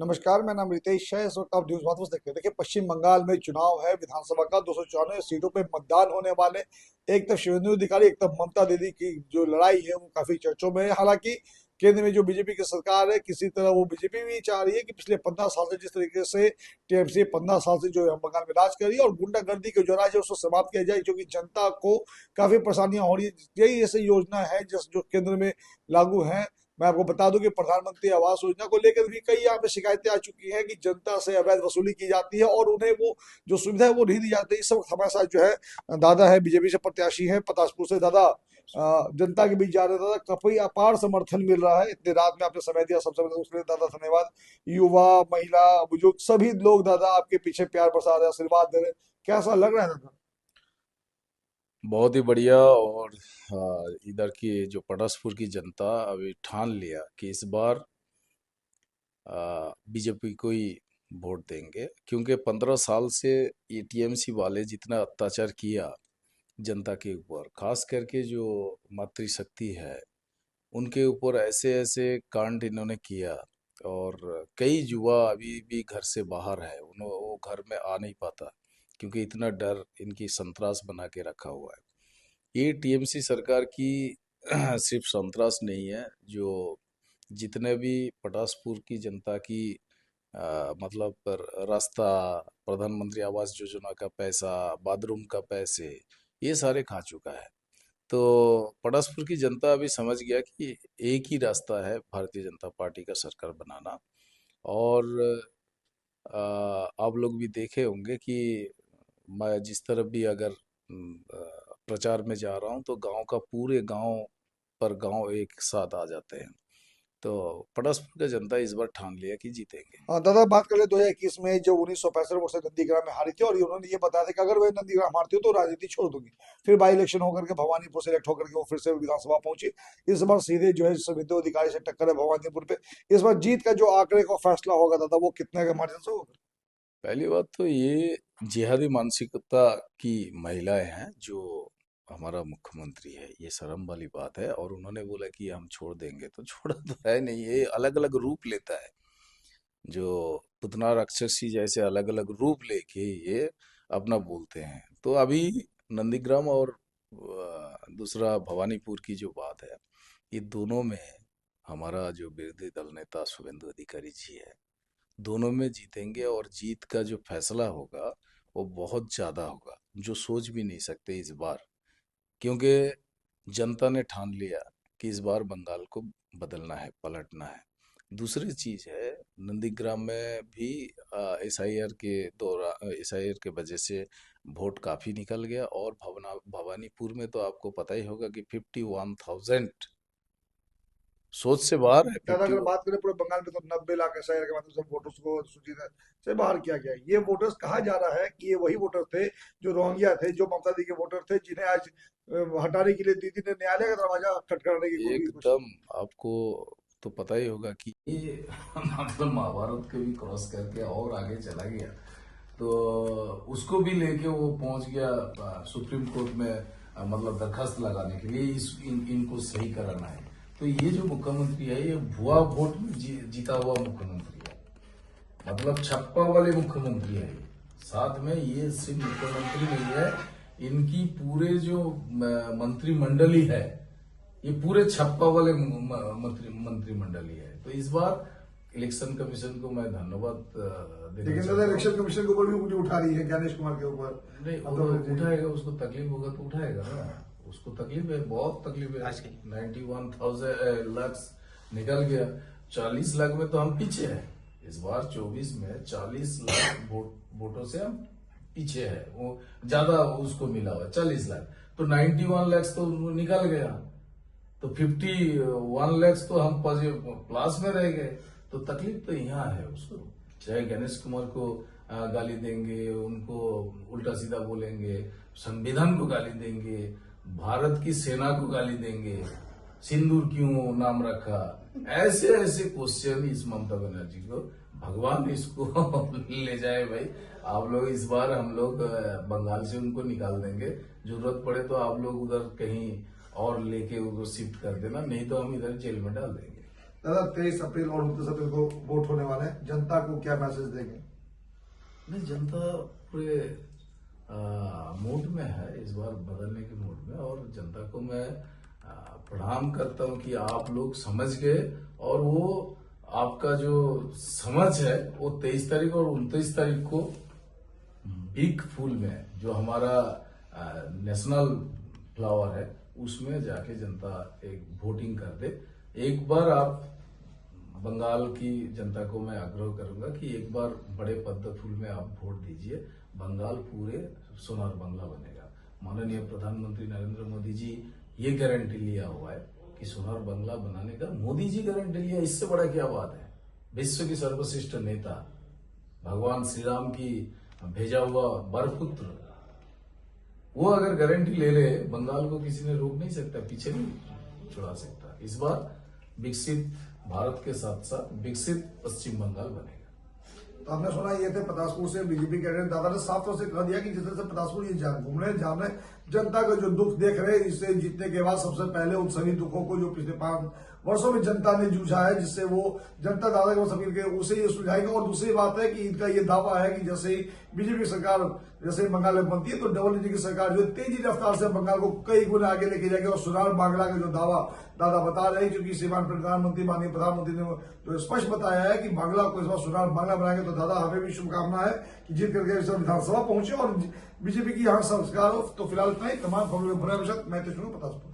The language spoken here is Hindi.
नमस्कार, मेरा नाम रितेश है। इस वक्त आप न्यूज बातों देख रहे हैं। देखिए, पश्चिम बंगाल में चुनाव है विधानसभा का। 294 सीटों पे मतदान होने वाले। एक तरफ शुभेंदु अधिकारी, एक तरफ ममता दीदी की जो लड़ाई है वो काफी चर्चों में है। हालांकि केंद्र में जो बीजेपी की सरकार है, किसी तरह वो बीजेपी भी चाह रही है कि पिछले 15 साल से जिस तरीके से टीएमसी 15 साल से जो है बंगाल में राज कर रही है, और गुंडागर्दी के जो राज है उसको समाप्त किया जाए, क्योंकि जनता को काफी परेशानियां हो रही है। यही ऐसी योजना है जो केंद्र में लागू है। मैं आपको बता दूं कि प्रधानमंत्री आवास योजना को लेकर भी कई यहाँ पे शिकायतें आ चुकी हैं कि जनता से अवैध वसूली की जाती है और उन्हें वो जो सुविधा है वो नहीं दी जाती। इस वक्त हमारे साथ जो है दादा है, बीजेपी से प्रत्याशी है पतासपुर से। दादा, जनता के बीच जा रहे दादा, काफी अपार समर्थन मिल रहा है। इतने रात में आपने समय दिया, सबसे पहले उसके लिए दादा धन्यवाद। युवा, महिला, बुजुर्ग सभी लोग दादा आपके पीछे प्यार बरसा रहे हैं, आशीर्वाद दे रहे हैं। कैसा लग रहा है दादा? बहुत ही बढ़िया। और इधर की जो पटासपुर की जनता अभी ठान लिया कि इस बार बीजेपी को ही वोट देंगे, क्योंकि 15 साल से ये टीएमसी वाले जितना अत्याचार किया जनता के ऊपर, खास करके जो मातृशक्ति है उनके ऊपर ऐसे ऐसे कांड इन्होंने किया। और कई युवा अभी भी घर से बाहर है, वो घर में आ नहीं पाता, क्योंकि इतना डर इनकी संतरास बना के रखा हुआ है। ये टीएमसी सरकार की सिर्फ संतरास नहीं है, जो जितने भी पटासपुर की जनता की मतलब पर रास्ता, प्रधानमंत्री आवास योजना का पैसा, बाथरूम का पैसे, ये सारे खा चुका है। तो पटासपुर की जनता अभी समझ गया कि एक ही रास्ता है भारतीय जनता पार्टी का सरकार बनाना। और आप लोग भी देखे होंगे कि मैं जिस तरफ भी अगर प्रचार में जा रहा हूँ तो गांव का पूरे गांव पर गांव एक साथ आ जाते हैं। तो पटासपुर का जनता इस बार ठान लिया कि जीतेंगे। दादा, बात करें 2021 में जो 1965 वोट से नंदीग्राम में हारी थी, और उन्होंने ये बताया था कि अगर वे नंदीग्राम हारती हो तो राजनीति छोड़ दूंगी। फिर बाई इलेक्शन होकर के भवानीपुर सेलेक्ट होकर के वो फिर से विधानसभा पहुंची। इस बार सीधे जो है शुभेंदु अधिकारी से टक्कर है भवानीपुर पे। इस बार जीत का जो आंकड़े का फैसला होगा दादा, वो कितने के मार्जिन से होगा? पहली बात तो ये जिहादी मानसिकता की महिलाएं हैं जो हमारा मुख्यमंत्री है, ये शर्म वाली बात है। और उन्होंने बोला कि हम छोड़ देंगे, तो छोड़ा तो है नहीं, ये अलग अलग रूप लेता है। जो पुतना राक्षसी जैसे अलग अलग रूप लेके ये अपना बोलते हैं। तो अभी नंदीग्राम और दूसरा भवानीपुर की जो बात है, ये दोनों में हमारा जो विरोधी दल नेता शुभेंदु अधिकारी जी है, दोनों में जीतेंगे। और जीत का जो फैसला होगा वो बहुत ज्यादा होगा, जो सोच भी नहीं सकते इस बार। क्योंकि जनता ने ठान लिया कि इस बार बंगाल को बदलना है, पलटना है। दूसरी चीज है, नंदीग्राम में भी एसआईआर के दौरान, एसआईआर के वजह से वोट काफी निकल गया। और भवानीपुर में तो आपको पता ही होगा कि 51,000, सोच से बाहर है दादा, फिफ्टी। अगर बात करें पूरे बंगाल में तो 90 लाख शहर के माध्यम से वोटर्स को सूची से बाहर किया गया है। ये वोटर्स, कहा जा रहा है कि ये वही वोटर थे जो रोहिंग्या थे, जो ममता दी के वोटर थे, जिन्हें आज हटाने के लिए दीदी ने न्यायालय का दरवाजा खटखटाने की कोई कोशिश। एकदम, आपको तो पता ही होगा कि ये मतलब महाभारत के भी क्रॉस करके और आगे चला गया। तो उसको भी लेके वो पहुंच गया सुप्रीम कोर्ट में, मतलब दरखास्त लगाने के लिए इनको सही कराना है। तो ये जो मुख्यमंत्री है, ये भुआ वोट में जीता हुआ मुख्यमंत्री है, मतलब छप्पा वाले मुख्यमंत्री है। साथ में ये सिर्फ मुख्यमंत्री नहीं है, इनकी पूरे जो मंत्रिमंडली है, ये पूरे छप्पा वाले मंत्रिमंडली है। तो इस बार इलेक्शन कमीशन को मैं धन्यवाद देना लेकिन दादा, चाहता हूँ। इलेक्शन कमीशन के ऊपर भी उंगली उठा रही है ज्ञानेश कुमार के ऊपर। नहीं, वो मतलब तो उठाएगा, उसको तकलीफ होगा तो उठाएगा ना। उसको तकलीफ है, बहुत तकलीफ है। 91,000 लाख निकल गया, 40 लाख में तो हम पीछे हैं। इस बार 24 में 40 लाख वोटों से हम पीछे है। वो ज्यादा उसको मिला हुआ 40 लाख, तो 91 लाख तो निकल गया। तो 51 लाख तो हम प्लस में रह गए। तो तकलीफ तो यहाँ है उसको। चाहे गणेश कुमार को गाली देंगे, उनको उल्टा सीधा बोलेंगे, संविधान को गाली देंगे, भारत की सेना को गाली देंगे, सिंदूर क्यों नाम रखा, ऐसे ऐसे क्वेश्चन इस ममता बनर्जी को। भगवान इसको ले जाए भाई। आप लोग इस बार, हम लोग बंगाल से उनको निकाल देंगे। जरूरत पड़े तो आप लोग उधर कहीं और लेके उधर शिफ्ट कर देना, नहीं तो हम इधर जेल में डाल देंगे। दादा 23 अप्रैल और 29 अप्रैल को वोट होने वाले हैं, जनता को क्या मैसेज देंगे? नहीं, जनता पूरे मूड में है, इस बार बदलने के मूड में। और जनता को मैं प्रणाम करता हूं कि आप लोग समझ गए, और वो आपका जो समझ है वो 23 तारीख और 29 तारीख को बिग फूल में, जो हमारा नेशनल फ्लावर है, उसमें जाके जनता एक वोटिंग कर दे। एक बार आप बंगाल की जनता को मैं आग्रह करूंगा कि एक बार बड़े पद्म फूल में आप वोट दीजिए, बंगाल पूरे सोनार बंगला बनेगा। माननीय प्रधानमंत्री नरेंद्र मोदी जी ये गारंटी लिया हुआ है कि सोनार बंगला बनाने का, मोदी जी गारंटी लिया, इससे बड़ा क्या बात है। विश्व की सर्वश्रेष्ठ नेता, भगवान श्री राम की भेजा हुआ बरपुत्र, वो अगर गारंटी ले ले, बंगाल को किसी ने रोक नहीं सकता, पीछे नहीं छुड़ा सकता। इस बार विकसित भारत के साथ साथ विकसित पश्चिम बंगाल बनेगा। तो हमने सुना ये थे पतासपुर से बीजेपी कैंडिडेट, दादा ने साफ तौर से कह दिया कि जिस तरह से पतासपुर ये घूम रहे जान रहे, जनता का जो दुख देख रहे हैं, इससे जीतने के बाद सबसे पहले उन सभी दुखों को जो पिछले 5 वर्षों में जनता ने जूझा है, जिससे वो जनता दादा के पास अपील के उसे ये सुलझाएगा। और दूसरी बात है कि इनका ये दावा है कि जैसे ही बीजेपी सरकार जैसे बंगाल में बनती है, तो डबल इंजन की सरकार जो तेजी रफ्तार से बंगाल को कई गुना आगे लेके जाएगी। और सोनार बांग्ला का जो दावा दादा बता रहे हैं, क्योंकि श्रीमान प्रधानमंत्री माननीय प्रधानमंत्री ने जो स्पष्ट बताया है कि बांग्ला को इस बार सोनार बांग्ला बनाएंगे, तो दादा हमें भी शुभकामना है कि जीत करके इस बार विधानसभा पहुंचे और बीजेपी की यहाँ संस्कार हो। तो फिलहाल इतना ही। तमाम खबरों में मैं तो सुनूं पतासपुर।